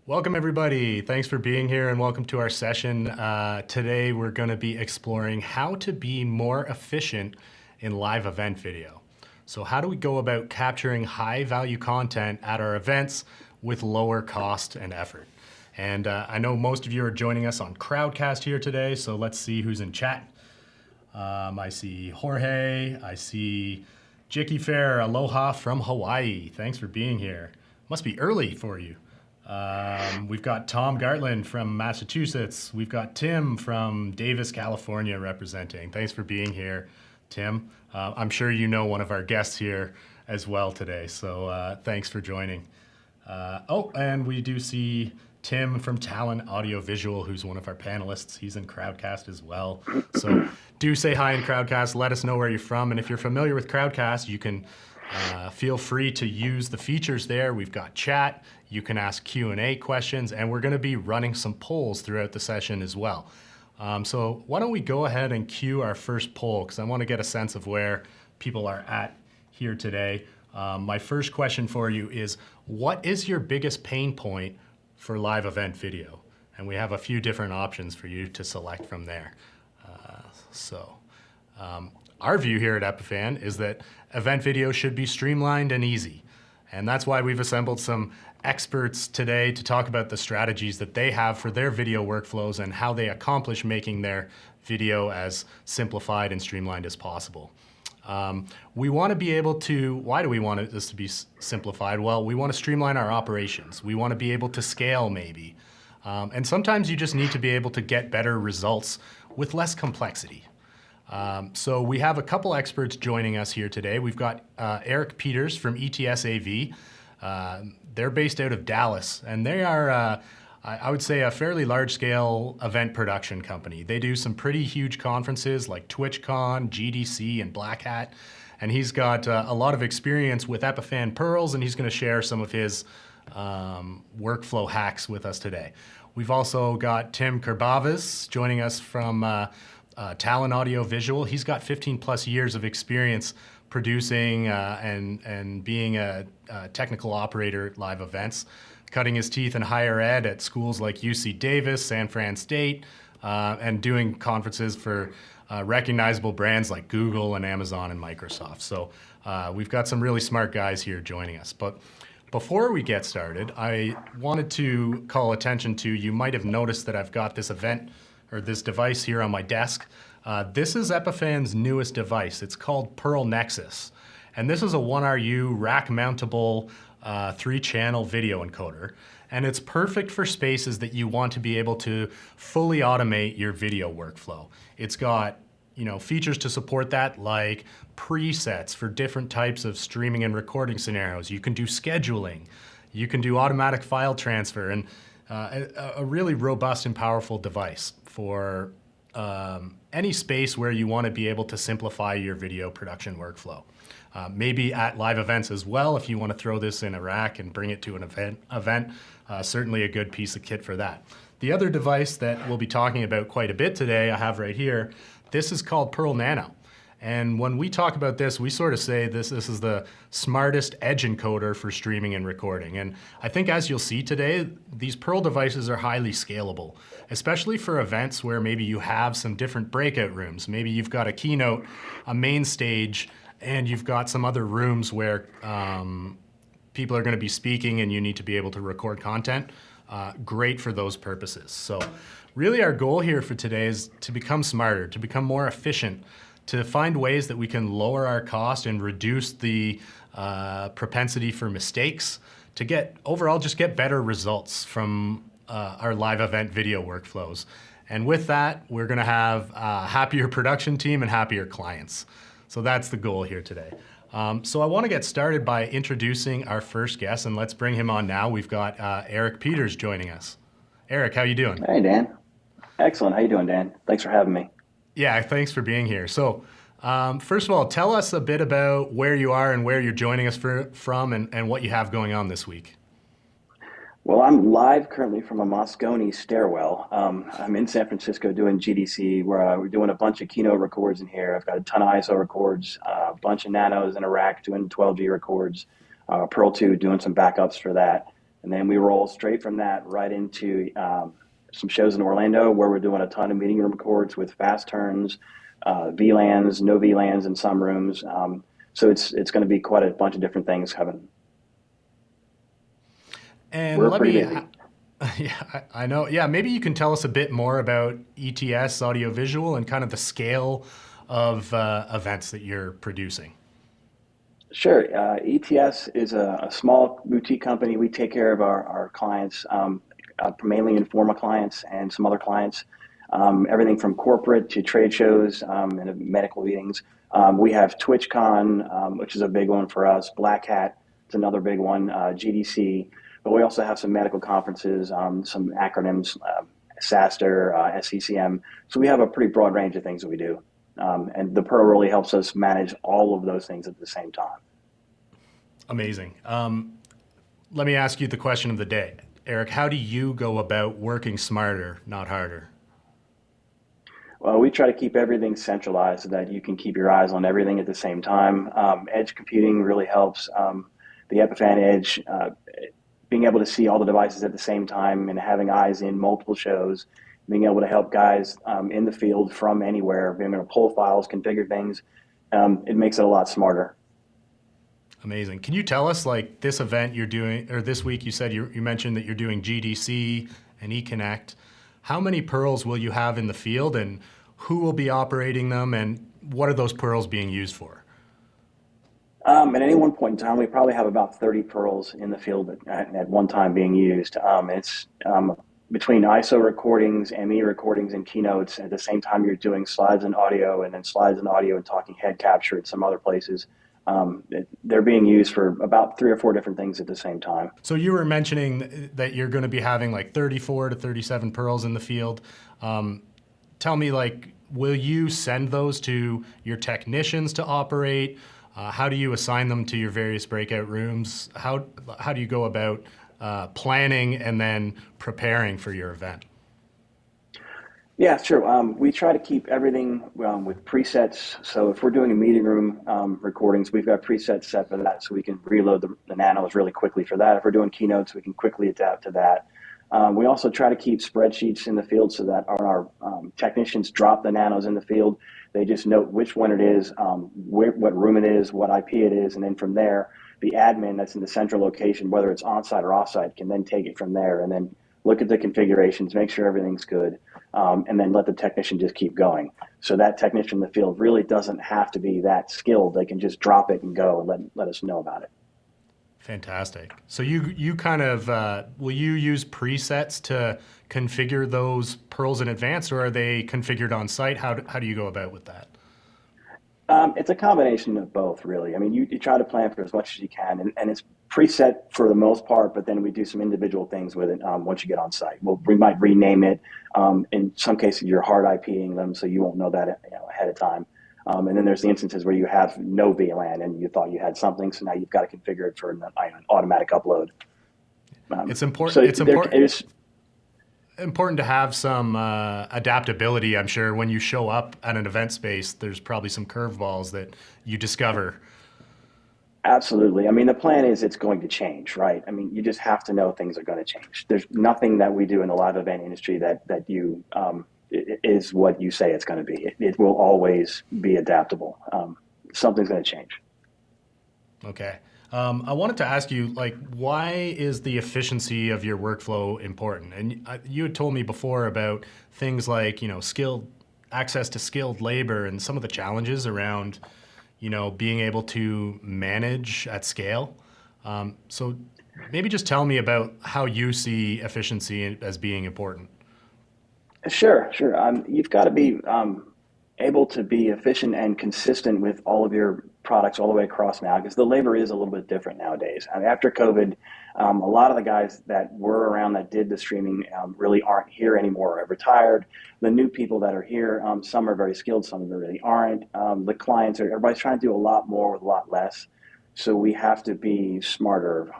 Welcome everybody. Thanks for being here and welcome to our session. Today we're going to be exploring how to be more efficient in live event video. So how do we go about capturing high value content at our events with lower cost and effort? And I know most of you are joining us on Crowdcast here today, so let's see who's in chat. I see Jorge, I see Jicky Fair, aloha from Hawaii. Thanks for being here. Must be early for you. We've got Tom Gartland from Massachusetts. We've got Tim from Davis, California representing. Thanks for being here, Tim. I'm sure you know one of our guests here as well today, so thanks for joining. And we do see Tim from Talent Audio Visual, who's one of our panelists. He's in Crowdcast as well. So do say hi in Crowdcast. Let us know where you're from. And if you're familiar with Crowdcast, you can feel free to use the features there. We've got chat. You can ask Q&A questions, and we're going to be running some polls throughout the session as well. So why don't we go ahead and cue our first poll, because I want to get a sense of where people are at here today. My first question for you is, what is your biggest pain point for live event video? And we have a few different options for you to select from there. Our view here at Epiphan is that event video should be streamlined and easy. And that's why we've assembled some experts today to talk about the strategies that they have for their video workflows and how they accomplish making their video as simplified and streamlined as possible. We want to be able to, why do we want this to be simplified? Well, we want to streamline our operations. We want to be able to scale maybe. And sometimes you just need to be able to get better results with less complexity. So we have a couple experts joining us here today. We've got Eric Peters from ETS AV. They're based out of Dallas, and they are, I would say, a fairly large-scale event production company. They do some pretty huge conferences like TwitchCon, GDC, and Black Hat. And he's got a lot of experience with Epiphan Pearls, and he's going to share some of his workflow hacks with us today. We've also got Tim Kerbavis joining us from Talent Audio Visual. He's got 15 plus years of experience producing and being a technical operator at live events, cutting his teeth in higher ed at schools like UC Davis, San Fran State, and doing conferences for recognizable brands like Google and Amazon and Microsoft. So we've got some really smart guys here joining us. But before we get started, I wanted to call attention to, you might have noticed that I've got this event or this device here on my desk. This is Epiphan's newest device. It's called Perl Nexus. And this is a 1RU rack-mountable 3-channel video encoder. And it's perfect for spaces that you want to be able to fully automate your video workflow. It's got features to support that, like presets for different types of streaming and recording scenarios. You can do scheduling. You can do automatic file transfer, and a really robust and powerful device for any space where you want to be able to simplify your video production workflow. Maybe at live events as well, if you want to throw this in a rack and bring it to an event, certainly a good piece of kit for that. The other device that we'll be talking about quite a bit today, I have right here, this is called Perl Nano. And when we talk about this, we sort of say this is the smartest edge encoder for streaming and recording. And I think as you'll see today, these Perl devices are highly scalable, especially for events where maybe you have some different breakout rooms. Maybe you've got a keynote, a main stage, and you've got some other rooms where people are going to be speaking and you need to be able to record content. Great for those purposes. So really our goal here for today is to become smarter, to become more efficient, to find ways that we can lower our cost and reduce the propensity for mistakes, to just get better results from our live event video workflows. And with that, we're gonna have a happier production team and happier clients. So that's the goal here today. So I wanna get started by introducing our first guest, and let's bring him on now. We've got Eric Peters joining us. Eric, how you doing? Hey, Dan. Excellent. How you doing, Dan? Thanks for having me. Yeah, thanks for being here. So first of all, tell us a bit about where you are and where you're joining us from and what you have going on this week. Well, I'm live currently from a Moscone stairwell. I'm in San Francisco doing GDC, where we're doing a bunch of keynote records in here. I've got a ton of ISO records, a bunch of Nanos in a rack doing 12G records, Perl 2 doing some backups for that. And then we roll straight from that right into some shows in Orlando where we're doing a ton of meeting room records with fast turns, VLANs, no VLANs in some rooms. So it's going to be quite a bunch of different things coming. And We're let pretty me, busy. yeah, I know. Yeah, maybe you can tell us a bit more about ETS audiovisual and kind of the scale of events that you're producing. Sure. ETS is a small boutique company. We take care of our clients, mainly Informa clients and some other clients, everything from corporate to trade shows and medical meetings. We have TwitchCon, which is a big one for us. Black Hat, it's another big one. GDC, but we also have some medical conferences, some acronyms, SASTR, SCCM. So we have a pretty broad range of things that we do. And the Perl really helps us manage all of those things at the same time. Amazing. Let me ask you the question of the day. Eric, how do you go about working smarter, not harder? Well, we try to keep everything centralized so that you can keep your eyes on everything at the same time. Edge computing really helps. The Epiphan Edge, being able to see all the devices at the same time and having eyes in multiple shows, being able to help guys in the field from anywhere, being able to pull files, configure things, it makes it a lot smarter. Amazing. Can you tell us, like, this event you're doing, or this week you said you mentioned that you're doing GDC and eConnect. How many Pearls will you have in the field, and who will be operating them, and what are those Pearls being used for? At any one point in time, we probably have about 30 Pearls in the field at one time being used. It's between ISO recordings, ME recordings, and keynotes. At the same time, you're doing slides and audio, and then slides and audio and talking head capture at some other places. They're being used for about 3 or 4 different things at the same time. So you were mentioning that you're going to be having like 34 to 37 Pearls in the field. Tell me, like, will you send those to your technicians to operate? How do you assign them to your various breakout rooms? How do you go about planning and then preparing for your event? Yeah, sure. We try to keep everything with presets. So if we're doing a meeting room recordings, we've got presets set for that, so we can reload the Nanos really quickly for that. If we're doing keynotes, we can quickly adapt to that. We also try to keep spreadsheets in the field so that our technicians drop the Nanos in the field. They just note which one it is, what room it is, what IP it is, and then from there, the admin that's in the central location, whether it's on-site or off-site, can then take it from there and then look at the configurations, make sure everything's good, and then let the technician just keep going. So that technician in the field really doesn't have to be that skilled. They can just drop it and go and let us know about it. Fantastic. So you kind of, will you use presets to configure those Pearls in advance, or are they configured on site? How do you go about with that? It's a combination of both, really. I mean, you try to plan for as much as you can, and it's preset for the most part, but then we do some individual things with it once you get on site. We might rename it. In some cases, you're hard IPing them, so you won't know that ahead of time. And then there's the instances where you have no VLAN and you thought you had something, so now you've got to configure it for an automatic upload. It's important. So It's important. it is. Important to have some adaptability. I'm sure when you show up at an event space, there's probably some curveballs that you discover. Absolutely. I mean, the plan is it's going to change, right? I mean, you just have to know things are going to change. There's nothing that we do in the live event industry that is what you say it's going to be. It will always be adaptable. Something's going to change. Okay. I wanted to ask you, like, why is the efficiency of your workflow important? And you had told me before about things like, skilled access to skilled labor and some of the challenges around, being able to manage at scale. So maybe just tell me about how you see efficiency as being important. Sure. You've got to be able to be efficient and consistent with all of your products all the way across now, because the labor is a little bit different nowadays. I mean, after COVID, a lot of the guys that were around that did the streaming really aren't here anymore or have retired. The new people that are here, some are very skilled, some really aren't. The clients everybody's trying to do a lot more with a lot less. So we have to be smarter,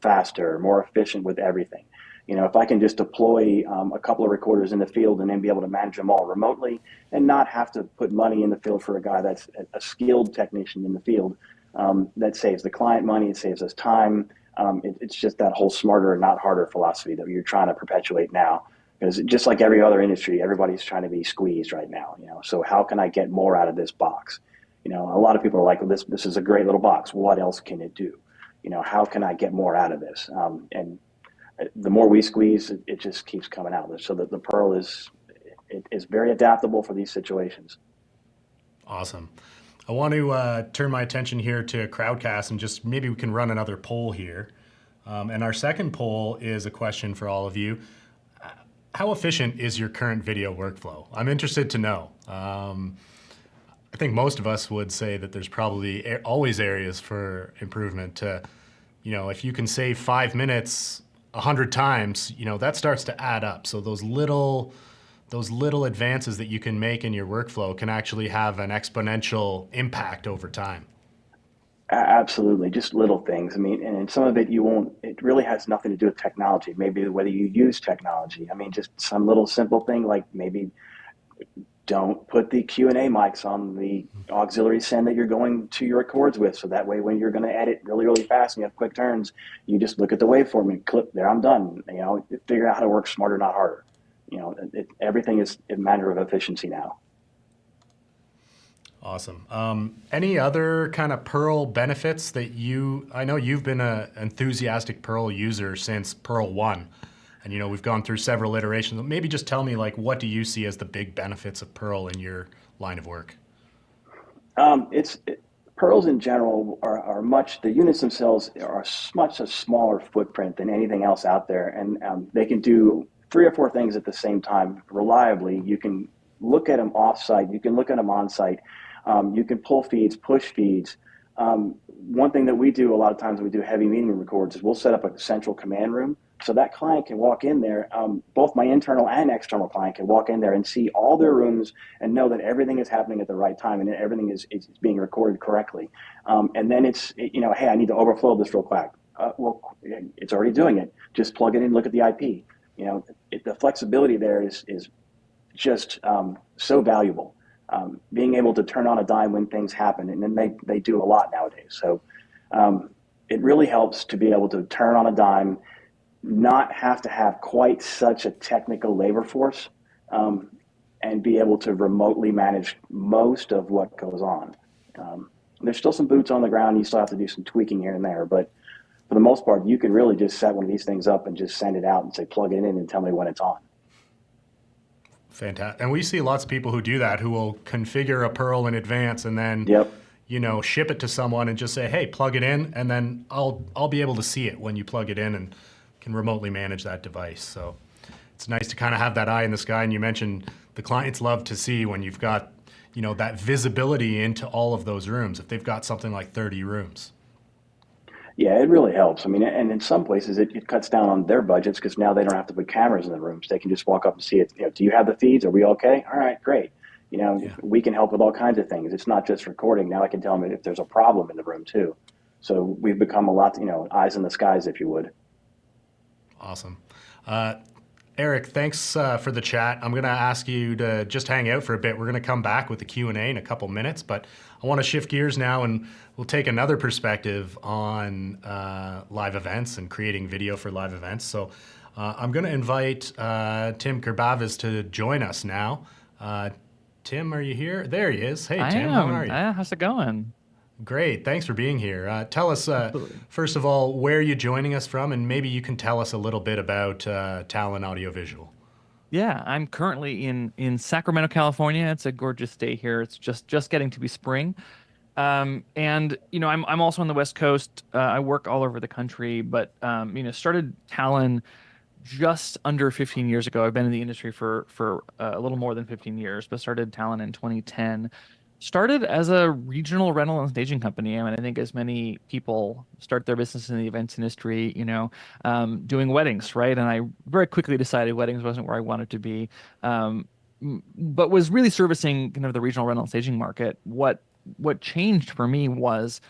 faster, more efficient with everything. If I can just deploy a couple of recorders in the field and then be able to manage them all remotely and not have to put money in the field for a guy that's a skilled technician in the field, that saves the client money, it saves us time, It's just that whole smarter, not harder philosophy that you're trying to perpetuate now. Because just like every other industry, everybody's trying to be squeezed right now. So how can I get more out of this box? A lot of people are like, well, this is a great little box. What else can it do? How can I get more out of this? And the more we squeeze, it just keeps coming out. So that the Perl is very adaptable for these situations. Awesome. I want to turn my attention here to Crowdcast and just maybe we can run another poll here. And our second poll is a question for all of you. How efficient is your current video workflow? I'm interested to know. I think most of us would say that there's probably always areas for improvement. If you can save 5 minutes 100 times, that starts to add up. So those little advances that you can make in your workflow can actually have an exponential impact over time. Absolutely, just little things. I mean, and some of it you won't. It really has nothing to do with technology. Maybe whether you use technology. I mean, just some little simple thing like maybe don't put the Q&A mics on the auxiliary send that you're going to your records with. So that way, when you're going to edit really, really fast and you have quick turns, you just look at the waveform and clip there. I'm done. Figure out how to work smarter, not harder. Everything is a matter of efficiency now. Awesome. Any other kind of Perl benefits that I know you've been an enthusiastic Perl user since Perl 1, and we've gone through several iterations. Maybe just tell me, like, what do you see as the big benefits of Perl in your line of work? Perls in general are the units themselves are much a smaller footprint than anything else out there, and they can do 3 or 4 things at the same time reliably. You can look at them off-site, you can look at them on-site, you can pull feeds, push feeds. One thing that we do a lot of times when we do heavy meeting room records is we'll set up a central command room so that client can walk in there. Both my internal and external client can walk in there and see all their rooms and know that everything is happening at the right time and everything is being recorded correctly. And then hey, I need to overflow this real quick. Well, it's already doing it. Just plug it in, look at the IP. The flexibility there is just so valuable. Being able to turn on a dime when things happen, and then they do a lot nowadays. So it really helps to be able to turn on a dime, not have to have quite such a technical labor force, and be able to remotely manage most of what goes on. There's still some boots on the ground. You still have to do some tweaking here and there, but for the most part, you can really just set one of these things up and just send it out and say, plug it in and tell me when it's on. Fantastic. And we see lots of people who do that, who will configure a Perl in advance and then, ship it to someone and just say, hey, plug it in, and then I'll be able to see it when you plug it in and can remotely manage that device. So it's nice to kind of have that eye in the sky. And you mentioned the clients love to see when you've got, that visibility into all of those rooms, if they've got something like 30 rooms. Yeah, it really helps. I mean, and in some places it cuts down on their budgets because now they don't have to put cameras in the rooms. They can just walk up and see it. Do you have the feeds? Are we okay? All right, great. We can help with all kinds of things. It's not just recording. Now I can tell them if there's a problem in the room too. So we've become a lot, eyes in the skies, if you would. Awesome. Eric, thanks for the chat. I'm going to ask you to just hang out for a bit. We're going to come back with the Q&A in a couple minutes, but I want to shift gears now and we'll take another perspective on live events and creating video for live events. So I'm going to invite Tim Kerbavis to join us now. Tim, are you here? There he is. Hey, Tim, how are you? How's it going? Great. Thanks for being here. Tell us, first of all, where are you joining us from? And maybe you can tell us a little bit about Talon Audiovisual. Yeah, I'm currently in Sacramento, California. It's a gorgeous day here. It's just getting to be spring. And, I'm also on the West Coast. I work all over the country, but, started Talon just under 15 years ago. I've been in the industry for a little more than 15 years, but started Talon in 2010. Started as a regional rental and staging company. I mean, I think as many people start their business in the events industry, doing weddings, right? And I very quickly decided weddings wasn't where I wanted to be, but was really servicing kind of the regional rental and staging market. What changed for me was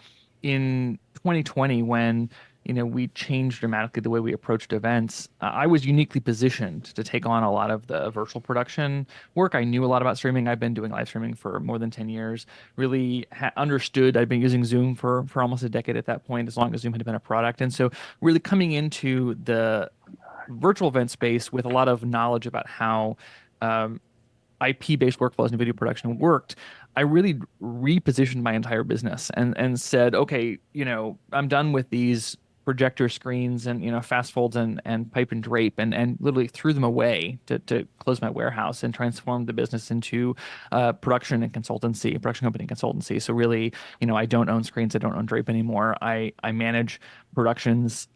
in 2020 when we changed dramatically the way we approached events. I was uniquely positioned to take on a lot of the virtual production work. I knew a lot about streaming. I've been doing live streaming for more than 10 years. Really understood. I'd been using Zoom for almost a decade at that point, as long as Zoom had been a product. And so really coming into the virtual event space with a lot of knowledge about how IP-based workflows and video production worked, I really repositioned my entire business and said, okay, I'm done with these projector screens and fast folds and pipe and drape, and literally threw them away to close my warehouse and transform the business into production company and consultancy. So really, I don't own screens, I don't own drape anymore. I manage productions,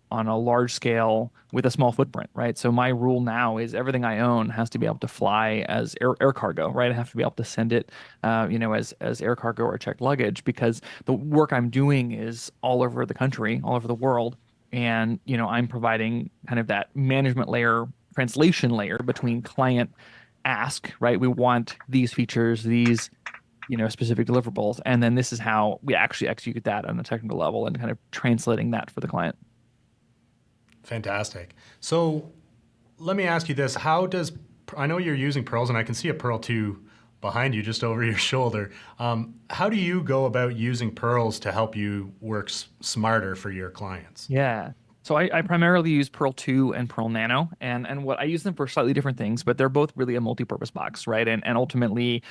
on a large scale with a small footprint, right? So my rule now is everything I own has to be able to fly as air cargo, right? I have to be able to send it, as air cargo or checked luggage, because the work I'm doing is all over the country, all over the world. And, I'm providing kind of that management layer, translation layer between client ask, right? We want these features, these specific deliverables, and then this is how we actually execute that on a technical level and kind of translating that for the client. Fantastic. So let me ask you this. I know you're using Pearls, and I can see a Perl 2 behind you just over your shoulder. How do you go about using Pearls to help you work smarter for your clients? Yeah. So I primarily use Perl 2 and Perl Nano, and what I use them for slightly different things, but they're both really a multi-purpose box, right? And ultimately,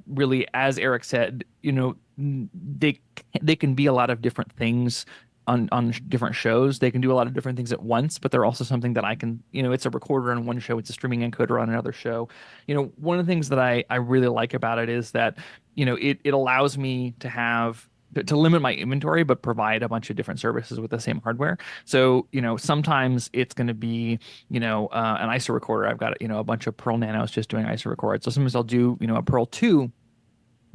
really, as Eric said, they can be a lot of different things on different shows. They can do a lot of different things at once, but they're also something that I can, it's a recorder on one show, it's a streaming encoder on another show. One of the things that I really like about it is that, it allows me to limit my inventory, but provide a bunch of different services with the same hardware. So, sometimes it's going to be, an ISO recorder. I've got, a bunch of Perl Nanos just doing ISO record. So sometimes I'll do, a Perl 2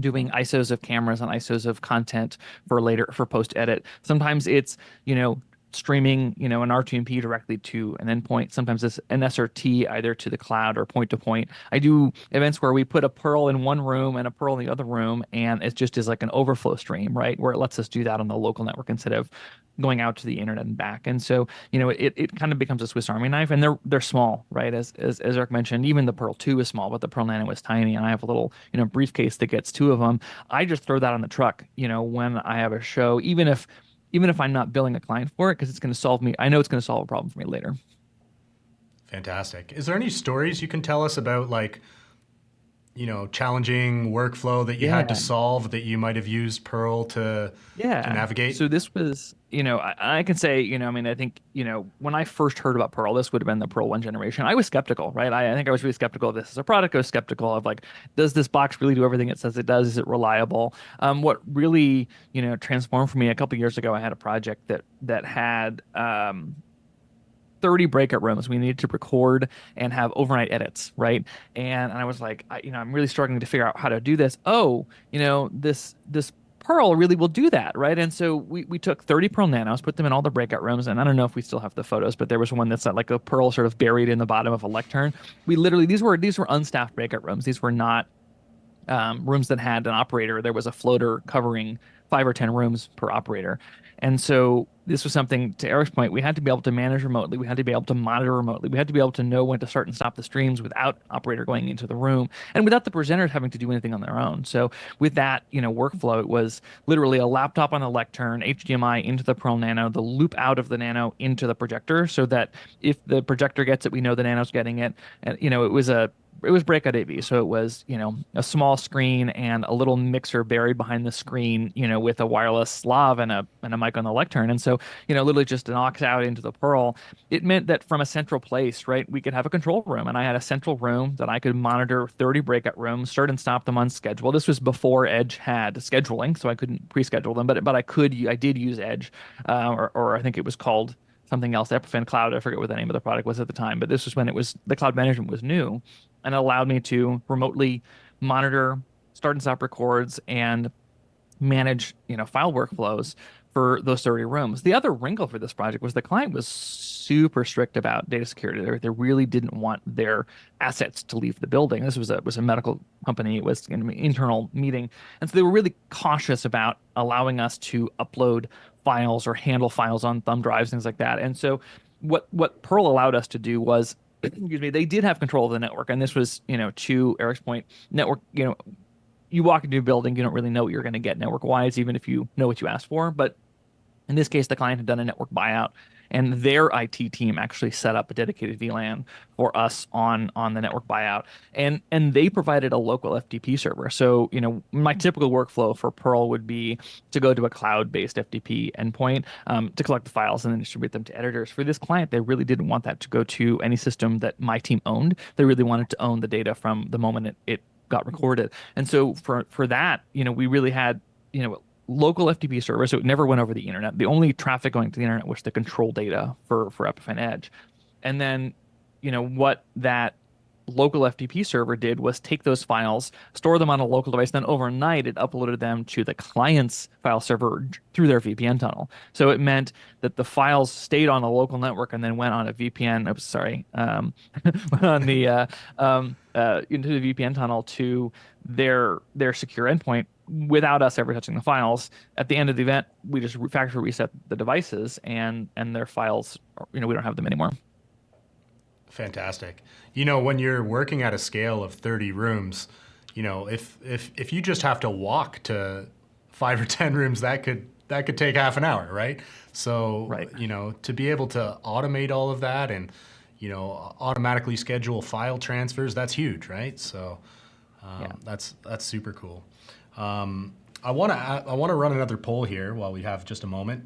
doing ISOs of cameras and ISOs of content for post edit. Sometimes it's, streaming, an R2MP directly to an endpoint. Sometimes it's an SRT either to the cloud or point to point. I do events where we put a Perl in one room and a Perl in the other room, and it just is like an overflow stream, right? Where it lets us do that on the local network instead of going out to the internet and back. And so, it kind of becomes a Swiss Army knife, and they're small, right? As Eric mentioned, even the Perl 2 is small, but the Perl Nano is tiny, and I have a little, briefcase that gets two of them. I just throw that on the truck, when I have a show, even if I'm not billing a client for it, because I know it's going to solve a problem for me later. Fantastic. Is there any stories you can tell us about, like, challenging workflow that you had to solve that you might have used Perl to navigate? So this was, I can say, I think, when I first heard about Perl, this would have been the Perl 1 generation. I was skeptical, right? I think I was really skeptical of this as a product. I was skeptical of, like, does this box really do everything it says it does? Is it reliable? What really, transformed for me a couple of years ago, I had a project that had 30 breakout rooms we needed to record and have overnight edits, right? And I was like, I'm really struggling to figure out how to do this. Oh, this Perl really will do that, right? And so we took 30 Perl Nanos, put them in all the breakout rooms, and I don't know if we still have the photos, but there was one that's like a Perl sort of buried in the bottom of a lectern. We literally, these were unstaffed breakout rooms. These were not rooms that had an operator. There was a floater covering 5 or 10 rooms per operator. And so this was something, to Eric's point, we had to be able to manage remotely. We had to be able to monitor remotely. We had to be able to know when to start and stop the streams without operator going into the room and without the presenters having to do anything on their own. So with that, workflow, it was literally a laptop on the lectern, HDMI into the Perl Nano, the loop out of the Nano into the projector, so that if the projector gets it, we know the Nano's getting it. And, it was breakout AV. So it was, a small screen and a little mixer buried behind the screen, with a wireless lav and a mic on the lectern. And so, literally just an aux out into the Perl. It meant that from a central place, right, we could have a control room. And I had a central room that I could monitor 30 breakout rooms, start and stop them on schedule. This was before Edge had scheduling, so I couldn't pre-schedule them, but I did use Edge, or I think it was called something else, Epiphan Cloud. I forget what the name of the product was at the time, but this was when the cloud management was new, and it allowed me to remotely monitor, start and stop records, and manage, file workflows for those 30 rooms. The other wrinkle for this project was the client was super strict about data security. They really didn't want their assets to leave the building. This was a medical company. It was an internal meeting. And so they were really cautious about allowing us to upload files or handle files on thumb drives, things like that. And so what Perl allowed us to do was, excuse me, they did have control of the network. And this was, to Eric's point, network, you walk into a building, you don't really know what you're going to get network wise, even if you know what you asked for. But in this case, the client had done a network buyout, and their IT team actually set up a dedicated VLAN for us on the network buyout, and they provided a local FTP server. So my typical workflow for Perl would be to go to a cloud-based FTP endpoint to collect the files and then distribute them to editors. For this client, they really didn't want that to go to any system that my team owned. They really wanted to own the data from the moment it got recorded. And so for that, we really had local FTP server, so it never went over the internet. The only traffic going to the internet was the control data for Epiphan Edge. And then, what that local FTP server did was take those files, store them on a local device, then overnight it uploaded them to the client's file server through their VPN tunnel. So it meant that the files stayed on a local network and then went on a VPN. Oops, sorry, went on the into the VPN tunnel to their secure endpoint without us ever touching the files. At the end of the event, we just factory reset the devices, and their files, we don't have them anymore. Fantastic. When you're working at a scale of 30 rooms, if you just have to walk to 5 or 10 rooms, that could take half an hour, right? So, right. To be able to automate all of that and, automatically schedule file transfers, that's huge, right? So that's super cool. I want to run another poll here while we have just a moment.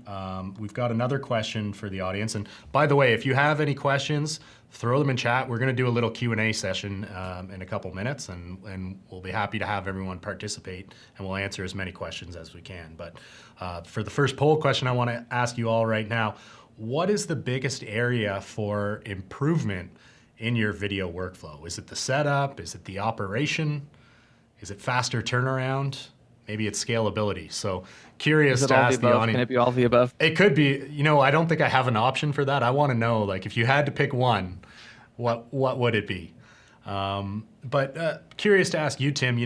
We've got another question for the audience. And by the way, if you have any questions, throw them in chat. We're going to do a little Q&A session in a couple minutes, and we'll be happy to have everyone participate, and we'll answer as many questions as we can. But for the first poll question, I want to ask you all right now, what is the biggest area for improvement in your video workflow? Is it the setup? Is it the operation? Is it faster turnaround? Maybe it's scalability. So curious to ask the audience. Can it be all of the above? It could be. I don't think I have an option for that. I want to know, if you had to pick one, what would it be? But curious to ask you, Tim.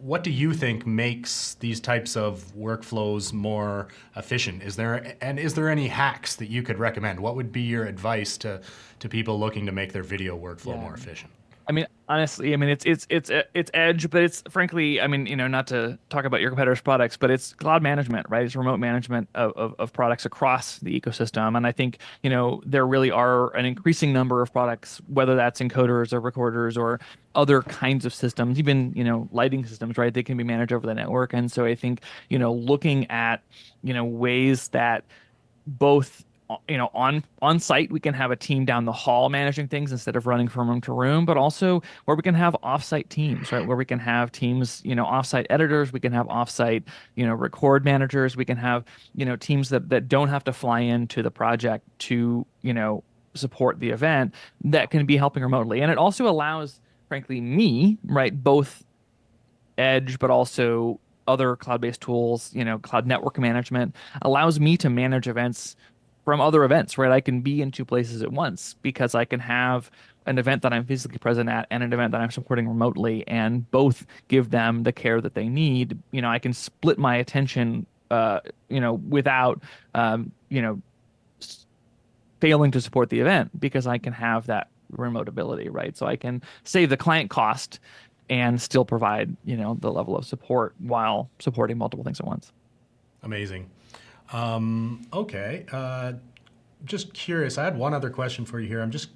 What do you think makes these types of workflows more efficient? Is there any hacks that you could recommend? What would be your advice to people looking to make their video workflow more efficient? I mean, honestly, it's Edge, but it's frankly, not to talk about your competitors' products, but it's cloud management, right? It's remote management of products across the ecosystem. And I think, there really are an increasing number of products, whether that's encoders or recorders or other kinds of systems, even, lighting systems, right? They can be managed over the network. And so I think, looking at, ways that both on site, we can have a team down the hall managing things instead of running from room to room, but also where we can have offsite teams, right? Where we can have teams, offsite editors, we can have offsite, record managers, we can have, teams that don't have to fly into the project to, support the event, that can be helping remotely. And it also allows, frankly, me, right, both Edge, but also other cloud-based tools, cloud network management, allows me to manage events from other events, right? I can be in two places at once because I can have an event that I'm physically present at and an event that I'm supporting remotely, and both give them the care that they need. I can split my attention, without, failing to support the event because I can have that remote ability, right? So I can save the client cost and still provide, the level of support while supporting multiple things at once. Amazing. Okay. Just curious. I had one other question for you here. I'm just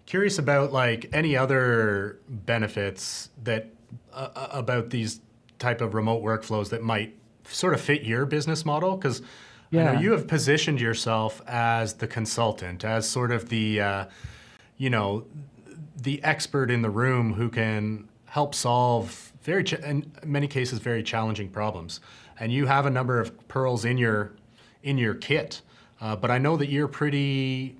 curious about any other benefits that about these type of remote workflows that might sort of fit your business model. Because I know you have positioned yourself as the consultant, as sort of the, the expert in the room who can help solve in many cases, very challenging problems. And you have a number of Perls in your kit, but I know that you're pretty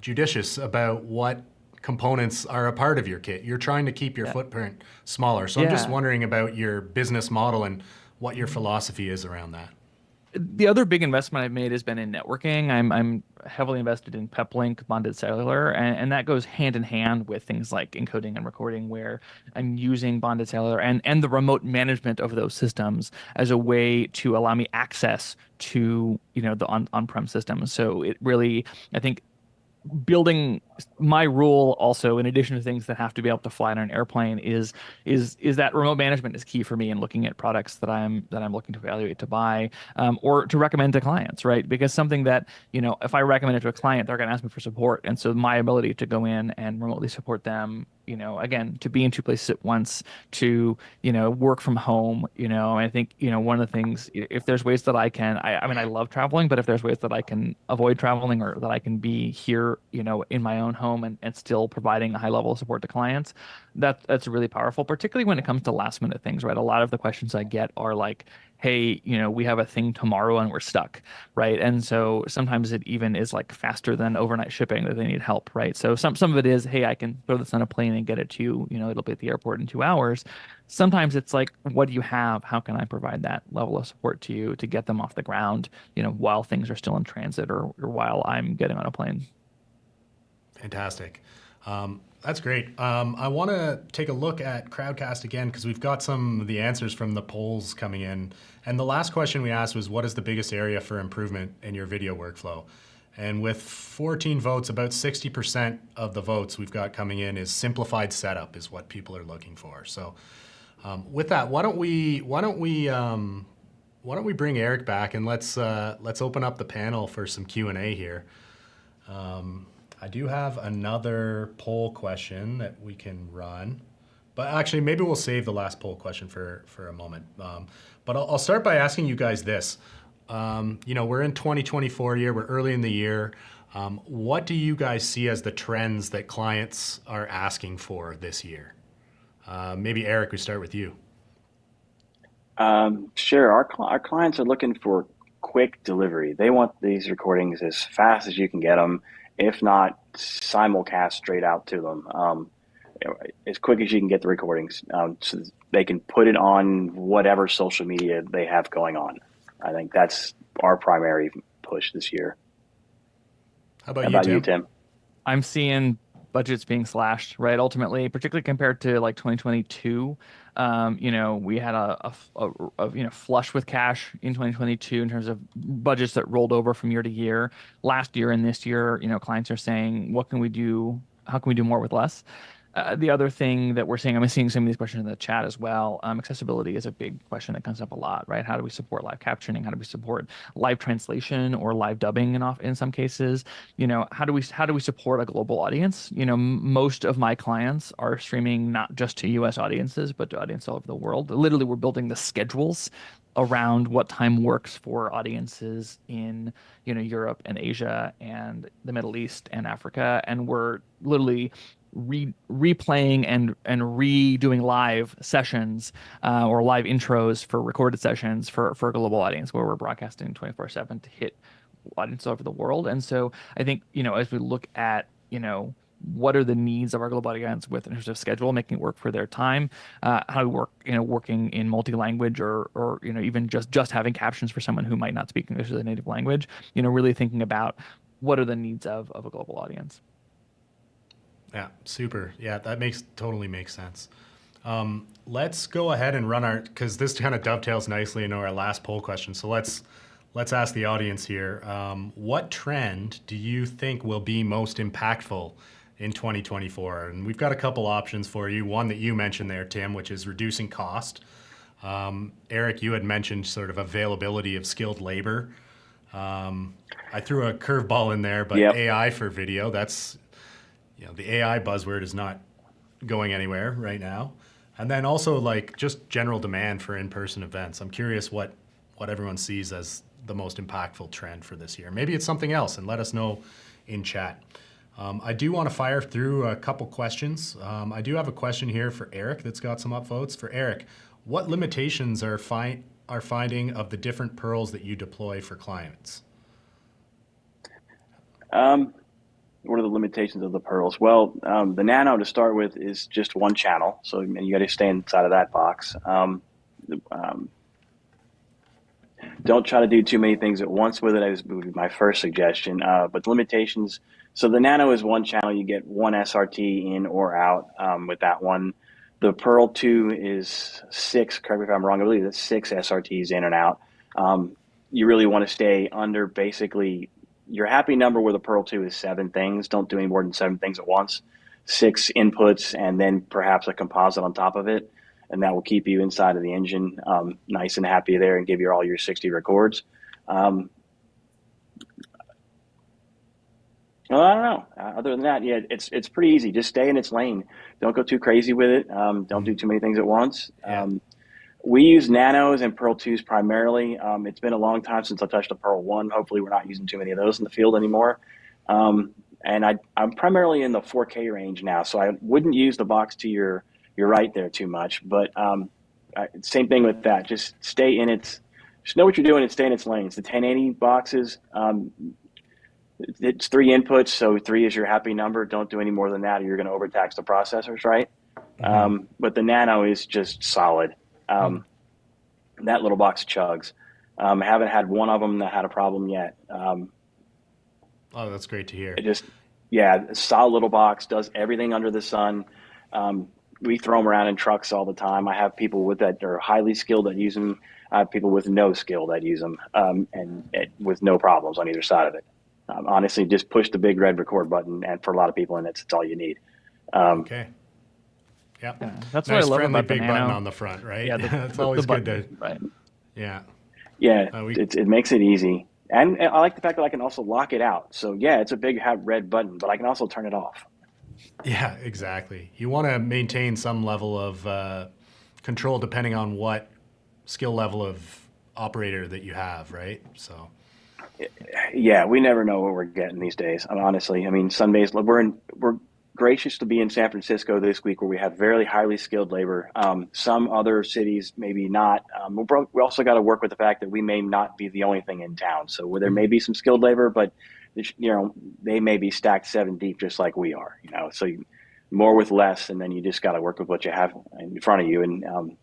judicious about what components are a part of your kit. You're trying to keep your footprint smaller. So I'm just wondering about your business model and what your philosophy is around that. The other big investment I've made has been in networking. I'm heavily invested in peplink bonded cellular, and that goes hand in hand with things like encoding and recording, where I'm using bonded cellular and the remote management of those systems as a way to allow me access to, the on-prem systems. So it really, I think, building my rule also, in addition to things that have to be able to fly on an airplane, is that remote management is key for me in looking at products that I'm looking to evaluate to buy, or to recommend to clients, right? Because something that, if I recommend it to a client, they're going to ask me for support, and so my ability to go in and remotely support them, again, to be in two places at once, to, work from home, I think, one of the things, if there's ways that I mean, I love traveling, but if there's ways that I can avoid traveling, or that I can be here, in my own home, and still providing a high level of support to clients, that's really powerful, particularly when it comes to last minute things, right? A lot of the questions I get are like, hey, we have a thing tomorrow and we're stuck, right? And so sometimes it even is like faster than overnight shipping that they need help, right? So some of it is, hey, I can throw this on a plane and get it to you, it'll be at the airport in 2 hours. Sometimes it's like, what do you have? How can I provide that level of support to you to get them off the ground, while things are still in transit, or while I'm getting on a plane? Fantastic. That's great. I want to take a look at Crowdcast again because we've got some of the answers from the polls coming in. And the last question we asked was, what is the biggest area for improvement in your video workflow? And with 14 votes, about 60% of the votes we've got coming in is simplified setup is what people are looking for. So with that, why don't we bring Eric back, and let's open up the panel for some Q&A here. I do have another poll question that we can run, but actually maybe we'll save the last poll question for a moment. But I'll start by asking you guys this. We're in 2024 year, we're early in the year. What do you guys see as the trends that clients are asking for this year? Maybe Eric, we start with you. Sure. Our clients are looking for quick delivery. They want these recordings as fast as you can get them, if not simulcast straight out to them, as quick as you can get the recordings, so they can put it on whatever social media they have going on. I think that's our primary push this year. How about you, Tim? I'm seeing budgets being slashed, right? Ultimately, particularly compared to like 2022, we had a flush with cash in 2022 in terms of budgets that rolled over from year to year. Last year and this year, clients are saying, what can we do? How can we do more with less? The other thing that we're seeing, I'm seeing some of these questions in the chat as well. Accessibility is a big question that comes up a lot, right? How do we support live captioning? How do we support live translation or live dubbing in some cases? How do we support a global audience? Most of my clients are streaming not just to US audiences, but to audiences all over the world. Literally, we're building the schedules around what time works for audiences in Europe and Asia and the Middle East and Africa, and we're literally replaying and redoing live sessions, or live intros for recorded sessions for a global audience, where we're broadcasting 24/7 to hit audiences all over the world. And so I think, as we look at, what are the needs of our global audience with in terms of schedule, making it work for their time, how do we work, working in multi-language, or even just having captions for someone who might not speak English as a native language, really thinking about what are the needs of a global audience. Yeah, super. Yeah, that totally makes sense. Let's go ahead and run because this kind of dovetails nicely into our last poll question. So let's ask the audience here. What trend do you think will be most impactful in 2024? And we've got a couple options for you. One that you mentioned there, Tim, which is reducing cost. Eric, you had mentioned sort of availability of skilled labor. I threw a curveball in there, but yep. AI for video, that's, the AI buzzword is not going anywhere right now. And then also like just general demand for in-person events. I'm curious what everyone sees as the most impactful trend for this year. Maybe it's something else, and let us know in chat. I do want to fire through a couple questions. I do have a question here for Eric that's got some upvotes. For Eric, what limitations are finding of the different Perls that you deploy for clients? What are the limitations of the Perls? Well, the Nano, to start with, is just one channel, so you got to stay inside of that box. don't try to do too many things at once with it. Would be my first suggestion. But the limitations. So the Nano is one channel. You get one SRT in or out with that one. The Perl 2 is six. Correct me if I'm wrong. I believe it's six SRTs in and out. You really want to stay under basically your happy number with a Perl 2 is seven things. Don't do any more than seven things at once. Six inputs and then perhaps a composite on top of it. And that will keep you inside of the engine nice and happy there and give you all your 60 records. Well, I don't know. Other than that, yeah, it's pretty easy. Just stay in its lane. Don't go too crazy with it. Don't do too many things at once. Yeah. We use Nanos and Perl 2s primarily. It's been a long time since I touched a Perl 1. Hopefully we're not using too many of those in the field anymore. And I'm primarily in the 4K range now, so I wouldn't use the box to your right there too much. But same thing with that. Just stay in its, just know what you're doing and stay in its lanes. The 1080 boxes, it's three inputs, so three is your happy number. Don't do any more than that or you're going to overtax the processors, right? But the Nano is just solid. That little box chugs. I haven't had one of them that had a problem yet. Oh, that's great to hear. It just, yeah, a solid little box, does everything under the sun. We throw them around in trucks all the time. I have people with that are highly skilled that use them. I have people with no skill that use them and with no problems on either side of it. Honestly, just push the big red record button, and for a lot of people, and it's all you need. Okay. Yep. Yeah, that's Nice what I love friendly about the big Nano. button on the front, right? Yeah, it's always good to. Right. Yeah. Yeah, we- it makes it easy. And I like the fact that I can also lock it out. So yeah, it's a big red button, but I can also turn it off. Yeah, exactly. You want to maintain some level of control depending on what skill level of operator that you have, right? So. Yeah, we never know what we're getting these days. Honestly, I mean, Sundays we're gracious to be in San Francisco this week, where we have very highly skilled labor. Some other cities maybe not. We also got to work with the fact that we may not be the only thing in town. So where there may be some skilled labor, but they may be stacked seven deep, just like we are. So more with less, and then you just got to work with what you have in front of you, and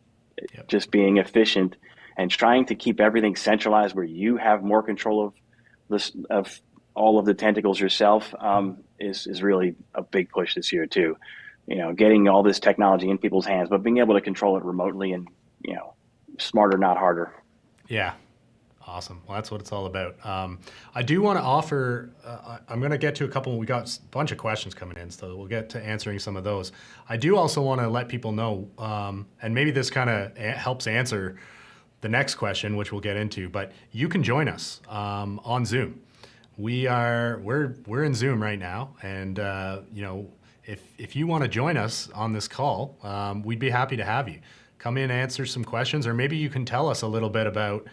just being efficient and trying to keep everything centralized where you have more control of this of all of the tentacles yourself is really a big push this year too. Getting all this technology in people's hands, but being able to control it remotely and smarter, not harder. Yeah. Awesome. Well, that's what it's all about. I do want to offer, I'm going to get to a couple, we got a bunch of questions coming in, so we'll get to answering some of those. I do also want to let people know, and maybe this kind of helps answer the next question, which we'll get into, but you can join us on Zoom. We're in Zoom right now, and if you want to join us on this call, we'd be happy to have you. Come in, answer some questions, or maybe you can tell us a little bit about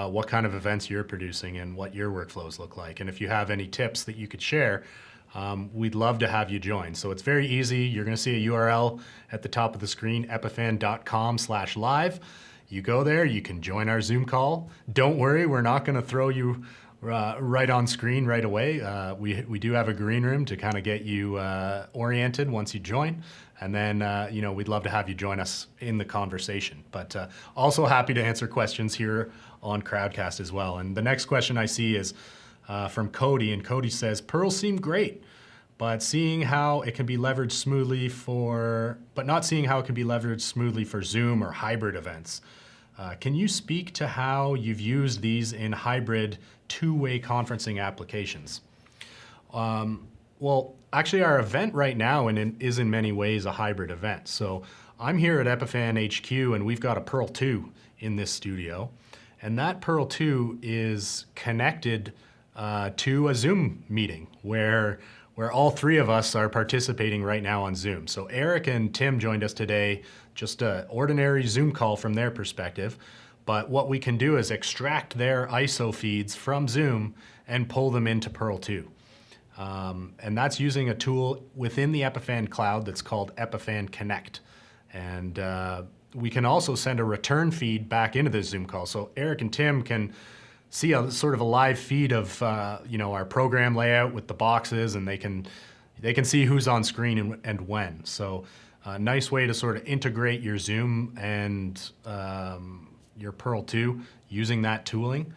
what kind of events you're producing and what your workflows look like. And if you have any tips that you could share, we'd love to have you join. So it's very easy. You're going to see a URL at the top of the screen, epiphan.com/live. You go there, you can join our Zoom call. Don't worry, we're not going to throw you right on screen right away. We do have a green room to kind of get you oriented once you join. And then, we'd love to have you join us in the conversation. But also happy to answer questions here on Crowdcast as well. And the next question I see is from Cody. And Cody says, Perl seemed great, but not seeing how it can be leveraged smoothly for Zoom or hybrid events. Can you speak to how you've used these in hybrid two-way conferencing applications? Well, actually, our event right now is in many ways a hybrid event. So I'm here at Epiphan HQ, and we've got a Perl 2 in this studio. And that Perl 2 is connected to a Zoom meeting where all three of us are participating right now on Zoom. So Eric and Tim joined us today, just an ordinary Zoom call from their perspective. But what we can do is extract their ISO feeds from Zoom and pull them into Perl 2. And that's using a tool within the Epiphan cloud that's called Epiphan Connect. And we can also send a return feed back into the Zoom call. So Eric and Tim can see a sort of a live feed of our program layout with the boxes, and they can see who's on screen and when. So a nice way to sort of integrate your Zoom and your Perl 2 using that tooling.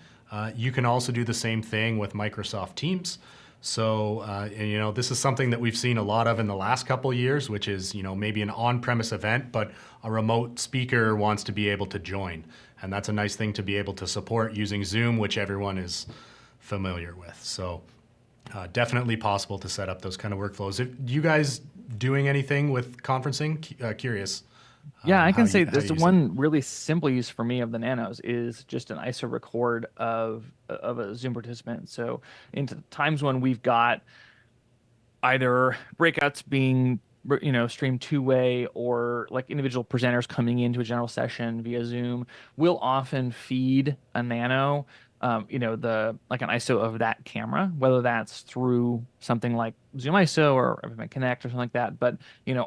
You can also do the same thing with Microsoft Teams. So, and, this is something that we've seen a lot of in the last couple of years, which is, maybe an on-premise event, but a remote speaker wants to be able to join. And that's a nice thing to be able to support using Zoom, which everyone is familiar with. So definitely possible to set up those kind of workflows. You guys doing anything with conferencing? Curious. Yeah, I can say how there's you use one really simple use for me of the Nanos is just an ISO record of a Zoom participant. So into times when we've got either breakouts being streamed two-way or like individual presenters coming into a general session via Zoom, we'll often feed a Nano, the like an ISO of that camera, whether that's through something like Zoom ISO or Epiphan Connect or something like that. But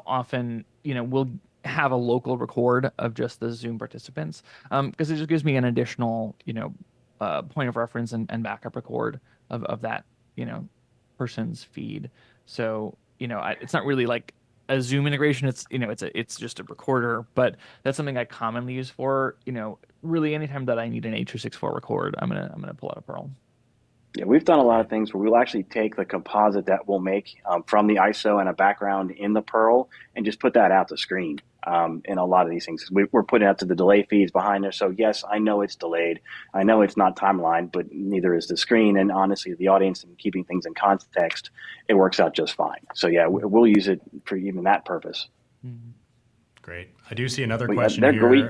often we'll have a local record of just the Zoom participants, because it just gives me an additional point of reference and backup record of that person's feed. So it's not really like a Zoom integration. It's just a recorder, but that's something I commonly use for really anytime that I need an H.264 record, I'm gonna pull out a Perl. Yeah, we've done a lot of things where we'll actually take the composite that we'll make from the ISO and a background in the Perl and just put that out to screen in a lot of these things. We're putting out to the delay feeds behind there. So yes, I know it's delayed. I know it's not timeline, but neither is the screen. And honestly, the audience and keeping things in context, it works out just fine. So yeah, we'll use it for even that purpose. Great. I do see another But question they're here. great.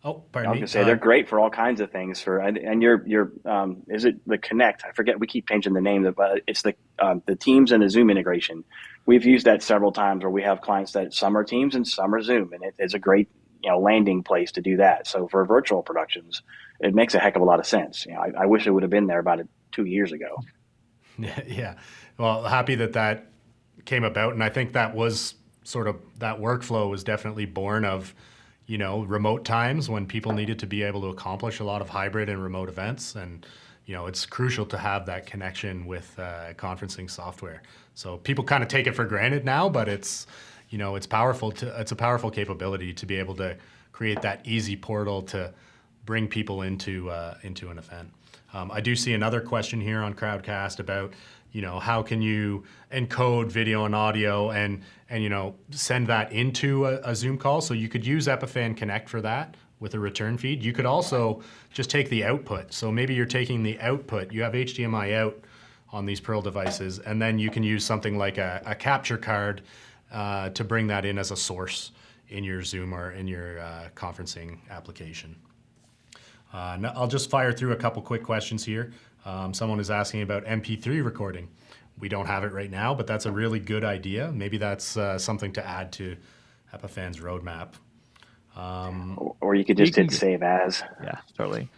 Oh, I pardon was me. gonna say they're great for all kinds of things. And your is it the Connect? I forget. We keep changing the name, but it's the Teams and the Zoom integration. We've used that several times where we have clients that some are Teams and some are Zoom, and it's a great landing place to do that. So for virtual productions, it makes a heck of a lot of sense. I wish it would have been there about 2 years ago. Yeah. Well, happy that came about, and I think that was sort of that workflow was definitely born of remote times when people needed to be able to accomplish a lot of hybrid and remote events. And, it's crucial to have that connection with conferencing software. So people kind of take it for granted now, but it's powerful. It's a powerful capability to be able to create that easy portal to bring people into an event. I do see another question here on Crowdcast about, how can you encode video and audio and send that into a Zoom call? So you could use Epiphan Connect for that with a return feed. You could also just take the output. So maybe you're taking the output, you have HDMI out on these Perl devices, and then you can use something like a capture card to bring that in as a source in your Zoom or in your conferencing application. Now I'll just fire through a couple quick questions here. Someone is asking about MP3 recording. We don't have it right now, but that's a really good idea. Maybe that's something to add to Epiphan's roadmap. Or you could just hit save as. Yeah, totally.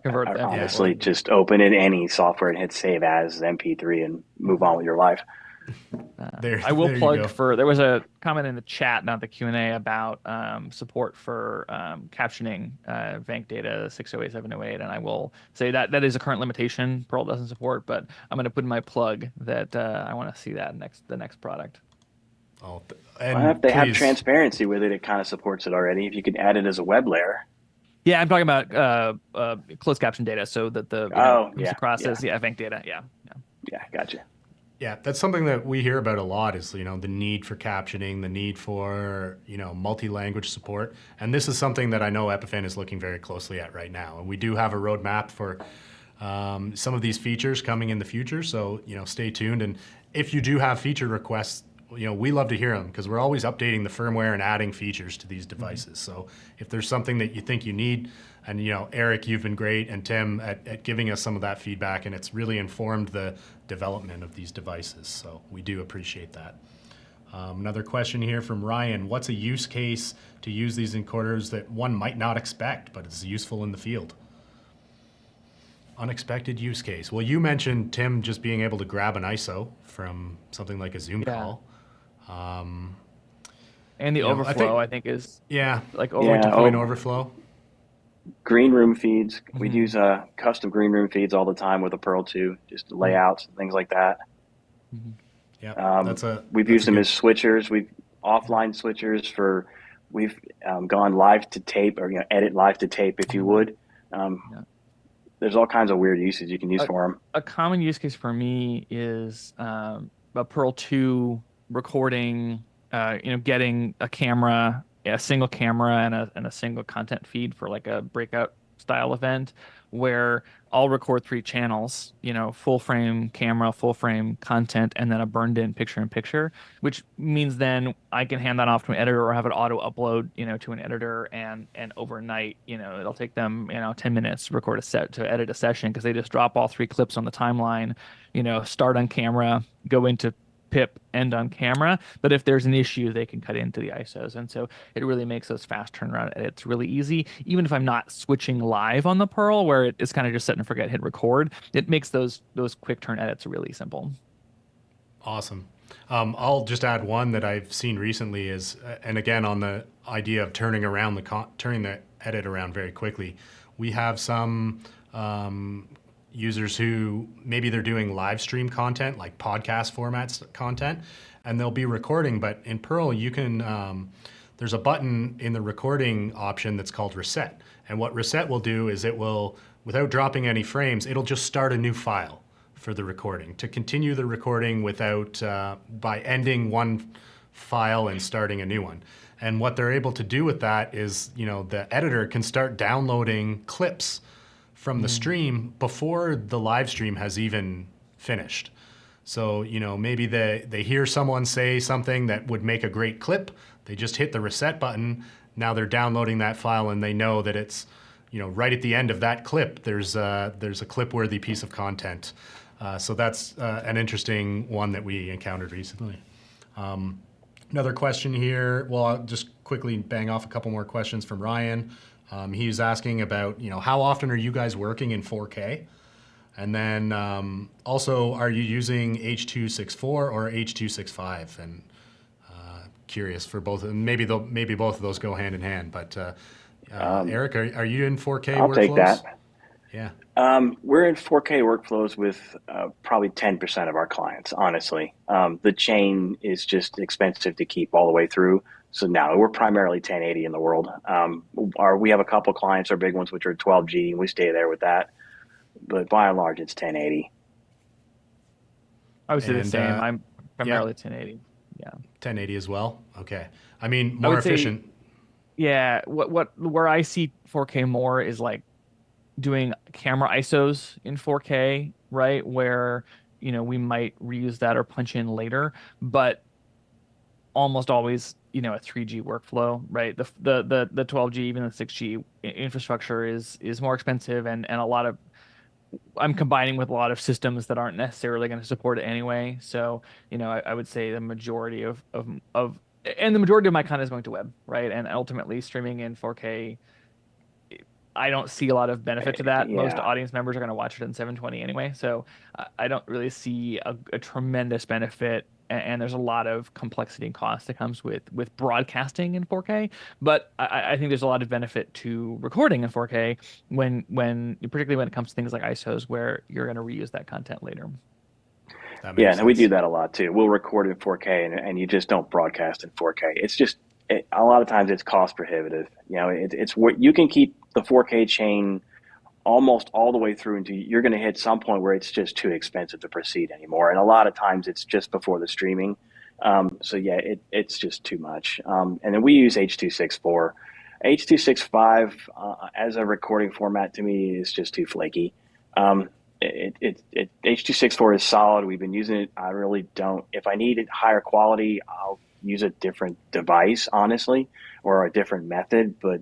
Convert that. Honestly, just open in any software and hit save as MP3 and move on with your life. I will plug there was a comment in the chat, not the Q&A, about support for captioning VANC data 608, 708, and I will say that is a current limitation Perl doesn't support, but I'm going to put in my plug that I want to see that the next product. And if they have transparency with it, it kind of supports it already. If you could add it as a web layer. Yeah, I'm talking about closed caption data, so that the process, VANC data, Yeah, gotcha. Yeah, that's something that we hear about a lot is, the need for captioning, the need for, multi-language support. And this is something that I know Epiphan is looking very closely at right now. And we do have a roadmap for some of these features coming in the future. So, stay tuned. And if you do have feature requests, we love to hear them because we're always updating the firmware and adding features to these devices. So if there's something that you think you need, and Eric, you've been great, and Tim at giving us some of that feedback, and it's really informed the development of these devices. So we do appreciate that. Another question here from Ryan: what's a use case to use these encoders that one might not expect, but it's useful in the field? Unexpected use case. Well, you mentioned, Tim, just being able to grab an ISO from something like a Zoom call. And the overflow, I think is like point overflow. Green room feeds. We use custom green room feeds all the time with a Perl 2, just layouts and things like that. Yeah, we've used them as switchers. We've offline switchers for We've gone live to tape, or edit live to tape, if you would. Yeah. There's all kinds of weird uses you can use for them. A common use case for me is a Perl 2 recording, getting a camera, a single camera and a single content feed for like a breakout style event where I'll record 3 channels, full frame camera, full frame content, and then a burned in picture in picture, which means then I can hand that off to an editor or have it auto upload, to an editor, and overnight, it'll take them, 10 minutes to record a set to edit a session because they just drop all 3 clips on the timeline, start on camera, go into pip, end on camera. But if there's an issue, they can cut into the ISOs. And so it really makes those fast turnaround edits really easy. Even if I'm not switching live on the Perl, where it's kind of just set and forget, hit record, it makes those quick turn edits really simple. Awesome. I'll just add one that I've seen recently is, and again, on the idea of turning the edit around very quickly, we have some users who maybe they're doing live stream content, like podcast formats content, and they'll be recording. But in Perl, you can, there's a button in the recording option that's called reset. And what reset will do is it will, without dropping any frames, it'll just start a new file for the recording to continue the recording without, by ending one file and starting a new one. And what they're able to do with that is, the editor can start downloading clips from the stream before the live stream has even finished. So, maybe they hear someone say something that would make a great clip. They just hit the reset button. Now they're downloading that file and they know that it's, right at the end of that clip, there's a clip-worthy piece of content. So that's an interesting one that we encountered recently. Another question here. Well, I'll just quickly bang off a couple more questions from Ryan. He's asking about, how often are you guys working in 4K? And then also, are you using H.264 or H.265? And curious for both, and maybe both of those go hand in hand. But Eric, are you in 4K I'll workflows? take that. Yeah. We're in 4K workflows with probably 10% of our clients, honestly. The chain is just expensive to keep all the way through. So now we're primarily 1080 in the world. We have a couple clients, our big ones, which are 12G, and we stay there with that. But by and large, it's 1080. I would say the same. I'm primarily 1080. Yeah. 1080 as well. Okay. I mean, more efficient. Yeah. Where I see 4K more is like doing camera ISOs in 4K, right? Where, we might reuse that or punch in later, but almost always, a 3G workflow, right? The 12G, even the 6G infrastructure is more expensive, and a lot of, I'm combining with a lot of systems that aren't necessarily going to support it anyway. So, I would say the majority of and the majority of my content is going to web, right? And ultimately streaming in 4K, I don't see a lot of benefit to that. Yeah. Most audience members are going to watch it in 720 anyway. So I don't really see a tremendous benefit. And there's a lot of complexity and cost that comes with broadcasting in 4K. But I think there's a lot of benefit to recording in 4K particularly when it comes to things like ISOs, where you're going to reuse that content later. Yeah, and we do that a lot too. We'll record in 4K and you just don't broadcast in 4K. It's just, a lot of times it's cost prohibitive. It's what you can keep the 4K chain almost all the way through until you're going to hit some point where it's just too expensive to proceed anymore. And a lot of times it's just before the streaming. So yeah, it's just too much. And then we use H.264. H.265 as a recording format to me is just too flaky. H.264 is solid. We've been using it. I really don't. If I need it higher quality, I'll use a different device, honestly, or a different method. But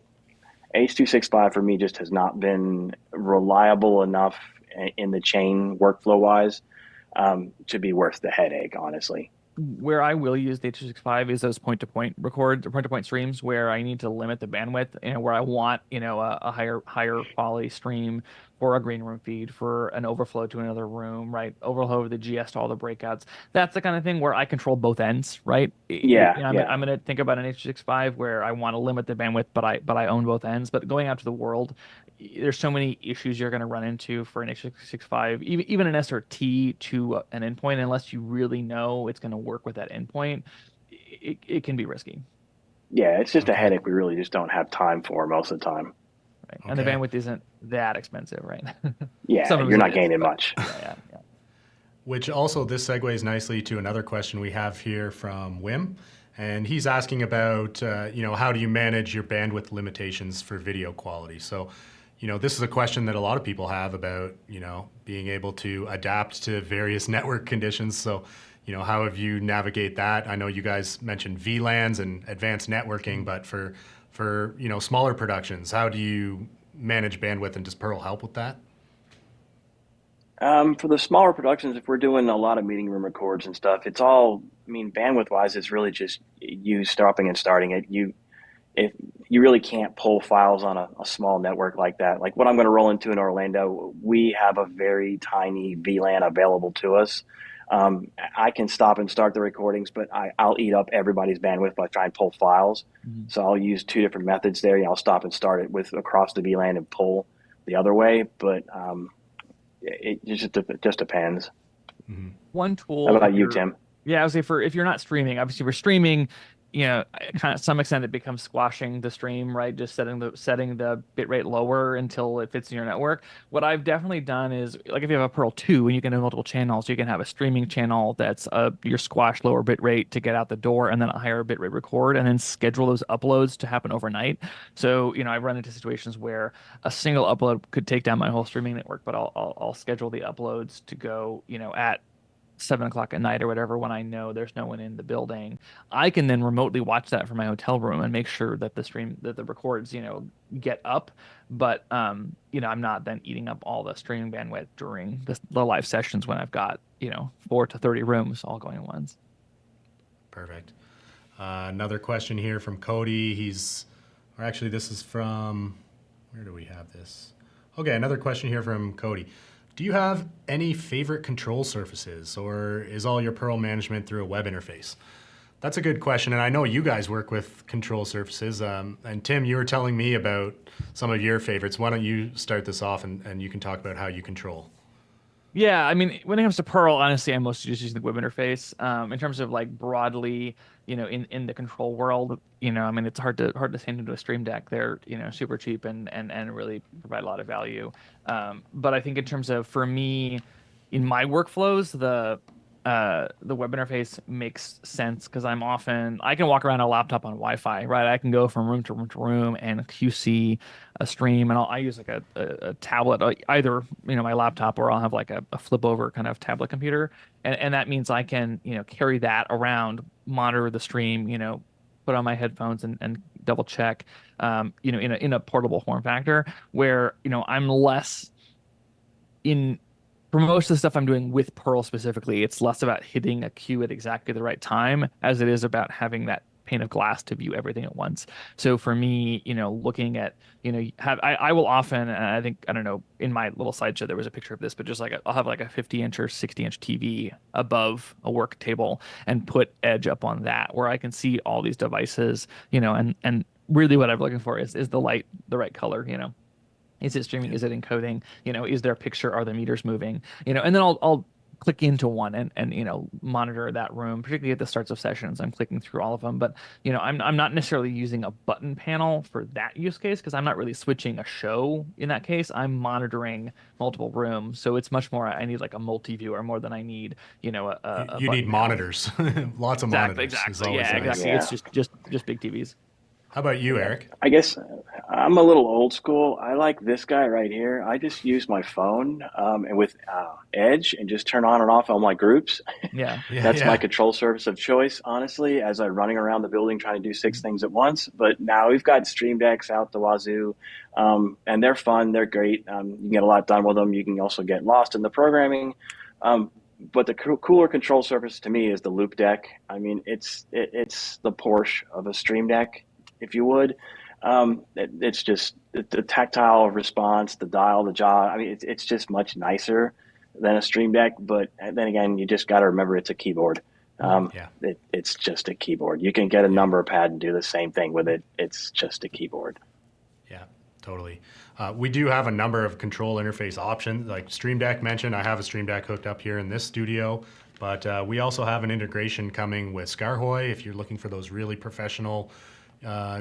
H.265 for me just has not been reliable enough in the chain workflow wise to be worth the headache, honestly. Where I will use the H.265 is those point-to-point records or point-to-point streams where I need to limit the bandwidth, where I want, a higher quality stream for a green room feed, for an overflow to another room, right? Overflow of the GS to all the breakouts. That's the kind of thing where I control both ends, right? Yeah. I'm going to think about an H.265 where I want to limit the bandwidth, but I own both ends. But going out to the world, there's so many issues you're going to run into for an H.265, even an SRT to an endpoint, unless you really know it's going to work with that endpoint, it can be risky. Yeah, it's just a Okay. headache we really just don't have time for most of the time. Right. And the Okay. bandwidth isn't that expensive, right? Yeah, Sometimes you're it not is, gaining but much. yeah. Which also, this segues nicely to another question we have here from Wim. And he's asking about, how do you manage your bandwidth limitations for video quality? So, this is a question that a lot of people have about, being able to adapt to various network conditions. So, how have you navigate that? I know you guys mentioned VLANs and advanced networking, but for smaller productions, how do you manage bandwidth, and does Perl help with that? For the smaller productions, if we're doing a lot of meeting room records and stuff, it's all, I mean, bandwidth wise, it's really just you stopping and starting it. If you really can't pull files on a small network like that, like what I'm going to roll into in Orlando, we have a very tiny VLAN available to us. I can stop and start the recordings, but I'll eat up everybody's bandwidth by trying to pull files. Mhm. So I'll use two different methods there. I'll stop and start it with across the VLAN and pull the other way. But it just depends. Mhm. One How tool, if about you, you're, Tim? yeah, I would say for if you're not streaming, obviously for streaming, kind of some extent it becomes squashing the stream, right? Just setting the bit rate lower until it fits in your network. What I've definitely done is like if you have a Perl 2 and you can have multiple channels, you can have a streaming channel that's your squash lower bit rate to get out the door, and then a higher bit rate record, and then schedule those uploads to happen overnight. So, I've run into situations where a single upload could take down my whole streaming network, but I'll schedule the uploads to go, at 7 o'clock at night or whatever when I know there's no one in the building. I can then remotely watch that from my hotel room and make sure that the records, get up. But I'm not then eating up all the streaming bandwidth during the live sessions when I've got, 4 to 30 rooms all going at once. Perfect. Another question here from Cody. Or actually, this is from, where do we have this? Okay, another question here from Cody. Do you have any favorite control surfaces, or is all your Perl management through a web interface? That's a good question, and I know you guys work with control surfaces. And Tim, you were telling me about some of your favorites. Why don't you start this off, and you can talk about how you control? Yeah, I mean, when it comes to Perl, honestly, I'm mostly just using the web interface. In terms of like broadly, in the control world, I mean, it's hard to send into a Stream Deck. They're, super cheap and really provide a lot of value. But I think in terms of for me, in my workflows, the web interface makes sense because I can walk around a laptop on Wi-Fi, right? I can go from room to room to room and QC a stream, and I use like a tablet, either my laptop, or I'll have like a flip over kind of tablet computer, and that means I can carry that around, monitor the stream, put on my headphones and double check, in a portable form factor where I'm less in for most of the stuff I'm doing with Perl specifically, it's less about hitting a cue at exactly the right time as it is about having that pane of glass to view everything at once. So for me, looking at, I will often, and I think, I don't know, in my little slideshow, there was a picture of this, but just like I'll have like a 50-inch or 60-inch TV above a work table and put Edge up on that where I can see all these devices, and really what I'm looking for is the light, the right color, is it streaming? Is it encoding? Is there a picture? Are the meters moving? And then I'll click into one and monitor that room, particularly at the starts of sessions. I'm clicking through all of them, but I'm not necessarily using a button panel for that use case because I'm not really switching a show in that case. I'm monitoring multiple rooms, so it's much more. I need like a multi-viewer more than I need a You need button panel. monitors, lots of Exactly, monitors is exactly. always Yeah, nice. exactly. Yeah. It's just big TVs. How about you, Yeah, Eric? I guess I'm a little old school. I like this guy right here. I just use my phone and with Edge and just turn on and off all my groups. Yeah. Yeah, That's my yeah. control surface of choice, honestly, as I'm running around the building trying to do six things at once. But now we've got Stream Decks out the wazoo, and they're fun. They're great. You can get a lot done with them. You can also get lost in the programming. But the cooler control surface to me is the Loop Deck. I mean, it's the Porsche of a Stream Deck, if you would. It's just the tactile response, the dial, the jaw. I mean, it's just much nicer than a Stream Deck. But then again, you just got to remember it's a keyboard. Yeah, It's just a keyboard. You can get a yeah. number pad and do the same thing with it. It's just a keyboard. Yeah, totally. We do have a number of control interface options, like Stream Deck mentioned. I have a Stream Deck hooked up here in this studio, but we also have an integration coming with Scarhoy if you're looking for those really professional,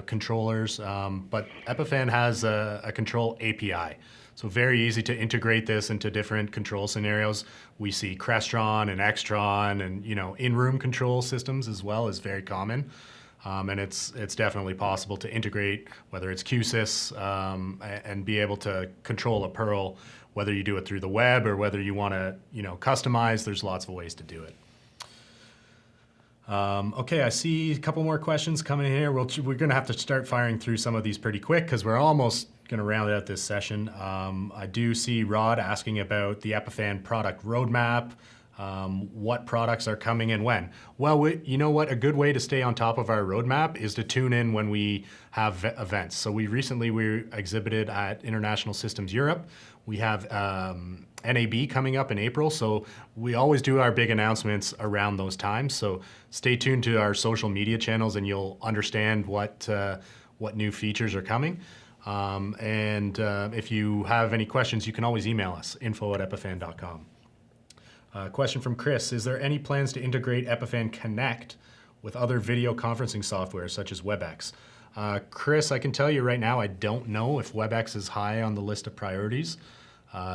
controllers, but Epiphan has a control API. So very easy to integrate this into different control scenarios. We see Crestron and Extron and in-room control systems as well is very common. And it's definitely possible to integrate, whether it's QSys, and be able to control a Perl, whether you do it through the web or whether you want to customize. There's lots of ways to do it. Okay, I see a couple more questions coming in here. We're going to have to start firing through some of these pretty quick because we're almost going to round out this session. I do see Rod asking about the Epiphan product roadmap. What products are coming and when? Well, you know what? A good way to stay on top of our roadmap is to tune in when we have events. So we exhibited at International Systems Europe. We have NAB coming up in April, so we always do our big announcements around those times. So stay tuned to our social media channels, and you'll understand what new features are coming. If you have any questions, you can always email us, info@epiphan.com. Question from Chris, is there any plans to integrate Epiphan Connect with other video conferencing software such as WebEx? Chris, I can tell you right now, I don't know if WebEx is high on the list of priorities.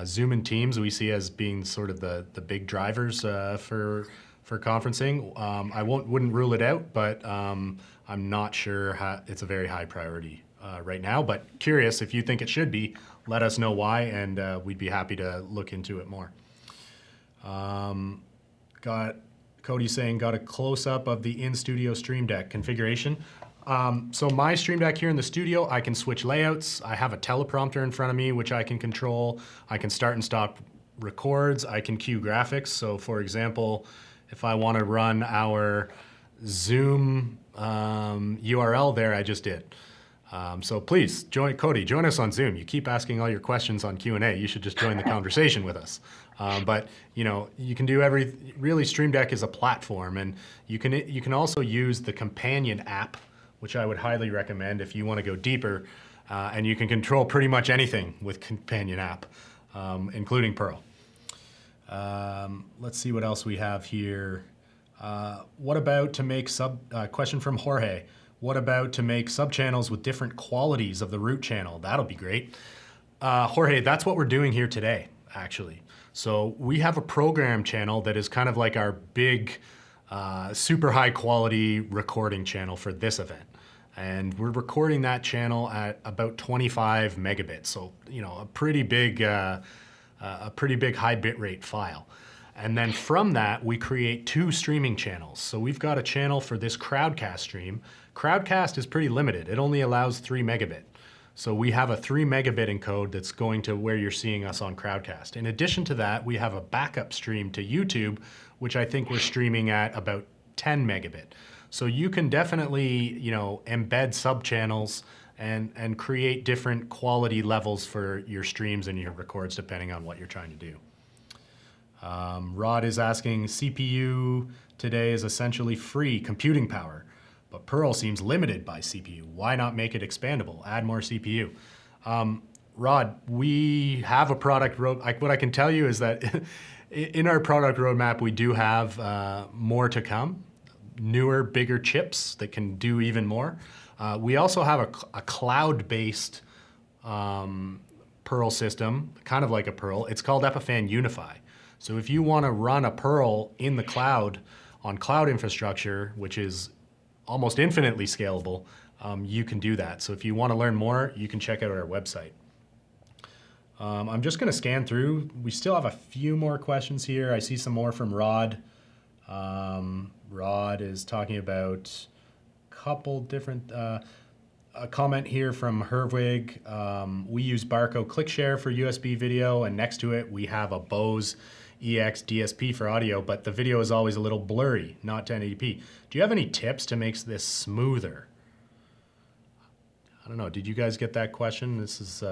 Zoom and Teams we see as being sort of the big drivers for conferencing. I wouldn't rule it out, but I'm not sure it's a very high priority right now. But curious, if you think it should be, let us know why, and we'd be happy to look into it more. Got Cody saying, got a close-up of the in-studio Stream Deck configuration. So my Stream Deck here in the studio, I can switch layouts. I have a teleprompter in front of me, which I can control. I can start and stop records. I can cue graphics. So for example, if I want to run our Zoom URL there, I just did. So please, join us on Zoom. You keep asking all your questions on Q&A. You should just join the conversation with us. But you can do really Stream Deck is a platform, and you can also use the companion app, which I would highly recommend if you want to go deeper, and you can control pretty much anything with companion app, including Perl. Let's see what else we have here. What about to make question from Jorge. What about to make sub-channels with different qualities of the root channel? That'll be great. Jorge, that's what we're doing here today, actually. So we have a program channel that is kind of like our big, super high quality recording channel for this event. And we're recording that channel at about 25 megabits. So, a pretty big high bitrate file. And then from that, we create 2 streaming channels. So we've got a channel for this Crowdcast stream. Crowdcast is pretty limited. It only allows 3 megabit. So we have a 3 megabit encode that's going to where you're seeing us on Crowdcast. In addition to that, we have a backup stream to YouTube, which I think we're streaming at about 10 megabit. So you can definitely, embed sub-channels and create different quality levels for your streams and your records depending on what you're trying to do. Rod is asking, CPU today is essentially free computing power, but Perl seems limited by CPU. Why not make it expandable? Add more CPU. Rod, we have a product roadmap. What I can tell you is that in our product roadmap, we do have more to come, newer, bigger chips that can do even more. We also have a cloud-based Perl system, kind of like a Perl. It's called Epiphan Unify. So if you want to run a Perl in the cloud on cloud infrastructure, which is almost infinitely scalable, you can do that. So if you want to learn more, you can check out our website. I'm just going to scan through. We still have a few more questions here. I see some more from Rod. Rod is talking about a couple different, a comment here from Herwig. We use Barco ClickShare for USB video, and next to it we have a Bose EX DSP for audio, but the video is always a little blurry, not 1080p. Do you have any tips to make this smoother? I don't know. Did you guys get that question? This is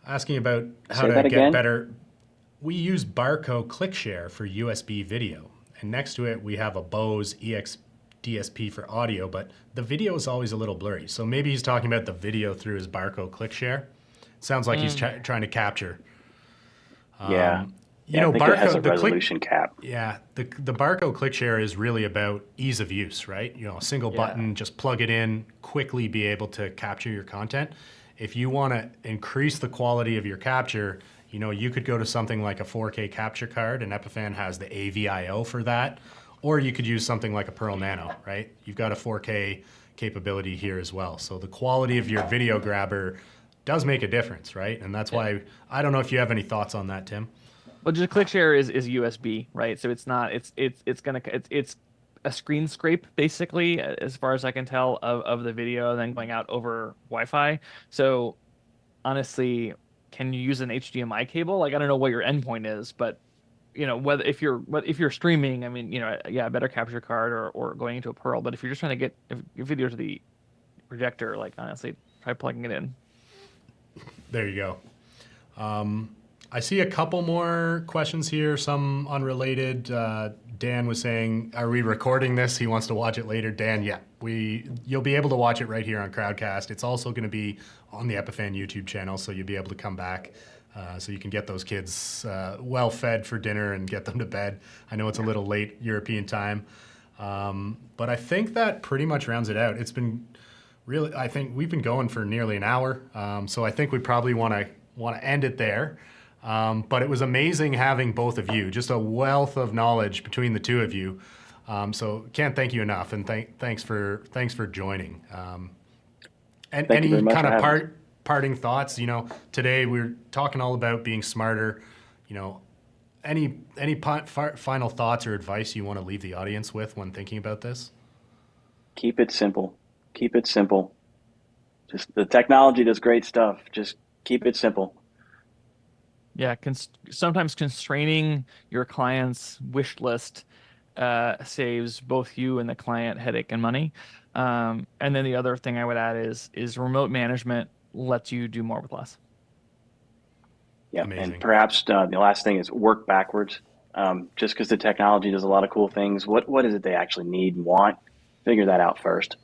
asking about how to get better. We use Barco ClickShare for USB video, and next to it we have a Bose EX DSP for audio, but the video is always a little blurry. So maybe he's talking about the video through his Barco ClickShare. Sounds like he's trying to capture. Yeah. You I know, think it has a the click, resolution cap. yeah, the Barco click share is really about ease of use, right? You know, a single button, just plug it in, quickly be able to capture your content. If you want to increase the quality of your capture, you know, you could go to something like a 4K capture card, and Epiphan has the AVIO for that. Or you could use something like a Perl Nano, right? You've got a 4K capability here as well. So the quality of your video grabber does make a difference, right? And that's why, I don't know if you have any thoughts on that, Tim. Well, just ClickShare is USB, right? So it's not it's a screen scrape basically, as far as I can tell, of the video, then going out over Wi-Fi. So honestly, can you use an HDMI cable? Like I don't know what your endpoint is, but you know whether if you're streaming, I mean, you know, yeah, a better capture card or going into a Perl. But if you're just trying to get your video to the projector, like honestly, try plugging it in. There you go. I see a couple more questions here, some unrelated. Dan was saying, are we recording this? He wants to watch it later. Dan, yeah, you'll be able to watch it right here on Crowdcast. It's also going to be on the Epiphan YouTube channel, so you'll be able to come back so you can get those kids well fed for dinner and get them to bed. I know it's a little late European time, but I think that pretty much rounds it out. It's been really, I think we've been going for nearly an hour, so I think we probably want to end it there. But it was amazing having both of you, just a wealth of knowledge between the two of you. So can't thank you enough, and thanks for joining. And Thank you any very much kind for of having me. parting thoughts? You know, today we're talking all about being smarter. You know, any final thoughts or advice you want to leave the audience with when thinking about this? Keep it simple. Keep it simple. Just the technology does great stuff. Just keep it simple. Yeah, sometimes constraining your client's wish list saves both you and the client headache and money. And then the other thing I would add is remote management lets you do more with less. Yeah, Amazing. and perhaps the last thing is work backwards. Just because the technology does a lot of cool things, what is it they actually need and want? Figure that out first.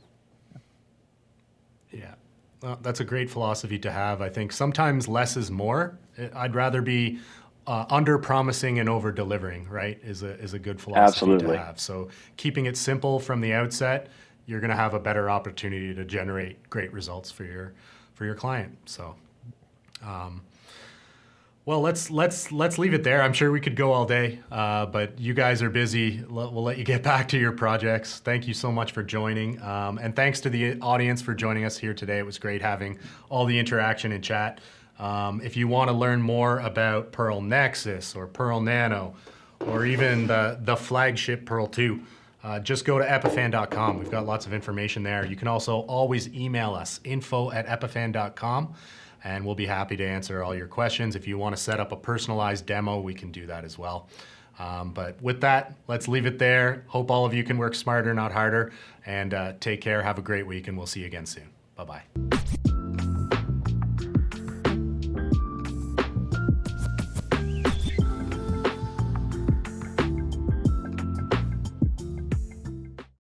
Yeah, well, that's a great philosophy to have. I think sometimes less is more. I'd rather be under promising and over delivering, right? Is a good philosophy Absolutely. to have. So keeping it simple from the outset, you're going to have a better opportunity to generate great results for your client. So, well, let's leave it there. I'm sure we could go all day, but you guys are busy. We'll let you get back to your projects. Thank you so much for joining, and thanks to the audience for joining us here today. It was great having all the interaction and chat. If you want to learn more about Perl Nexus or Perl Nano, or even the flagship Perl 2, just go to epiphan.com. We've got lots of information there. You can also always email us, info@epiphan.com, and we'll be happy to answer all your questions. If you want to set up a personalized demo, we can do that as well. But with that, let's leave it there. Hope all of you can work smarter, not harder, and take care. Have a great week, and we'll see you again soon. Bye-bye.